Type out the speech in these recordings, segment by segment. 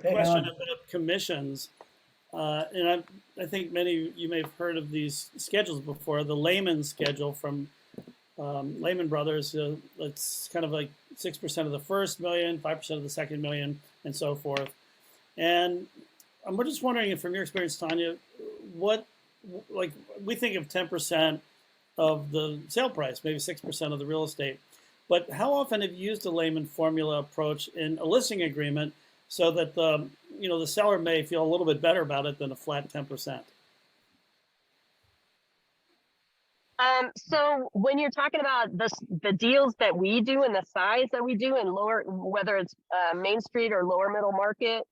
a question about commissions. And I think many of you may have heard of these schedules before. The Layman schedule from Lehman Brothers. It's kind of like 6% of the first million, 5% of the second million, and so forth. And I'm just wondering, from your experience, Tanya, what, like, we think of 10% of the sale price, maybe 6% of the real estate. But how often have you used a Layman formula approach in a listing agreement so that the seller may feel a little bit better about it than a flat 10%? So when you're talking about the deals that we do and the size that we do in lower, whether it's Main Street or lower middle market,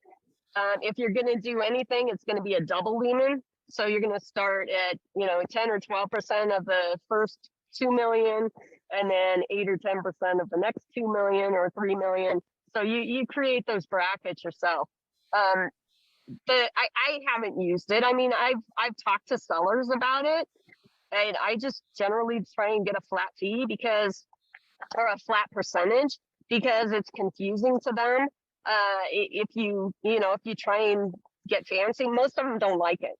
if you're going to do anything, it's going to be a double Lehman. So you're going to start at 10 or 12% of the first 2 million, and then 8 or 10% of the next 2 million or 3 million. So you create those brackets yourself. But I haven't used it. I mean, I've talked to sellers about it. And I just generally try and get a flat fee or a flat percentage, because it's confusing to them. If you try and get fancy, most of them don't like it.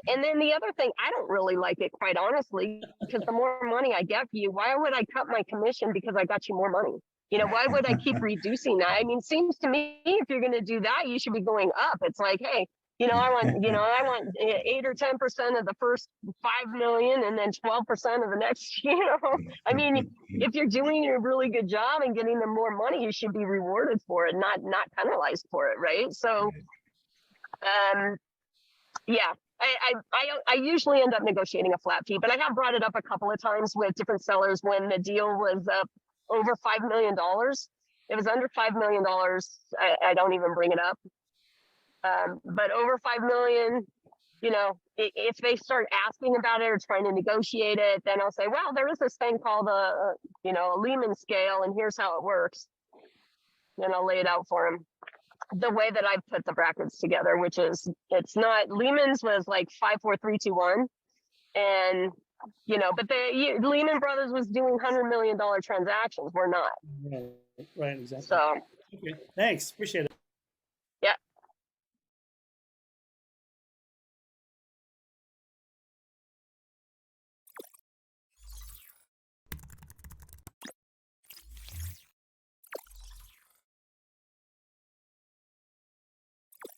And then the other thing, I don't really like it, quite honestly, because the more money I get for you, why would I cut my commission because I got you more money? Why would I keep reducing that? I mean, seems to me, if you're going to do that, you should be going up. It's like, hey, I want 8 or 10% of the first 5 million, and then 12% of the next. I mean, if you're doing a really good job and getting them more money, you should be rewarded for it, not penalized for it, right? So, yeah, I usually end up negotiating a flat fee, but I have brought it up a couple of times with different sellers when the deal was over $5 million. It was under $5 million. I don't even bring it up. But over 5 million, if they start asking about it or trying to negotiate it, then I'll say, well, there is this thing called a Lehman scale, and here's how it works. And I'll lay it out for them the way that I put the brackets together, which is, it's not, Lehman's was like 5, 4, 3, 2, 1. And, but the Lehman Brothers was doing $100 million transactions. We're not. Right, exactly. So, okay, thanks. Appreciate it.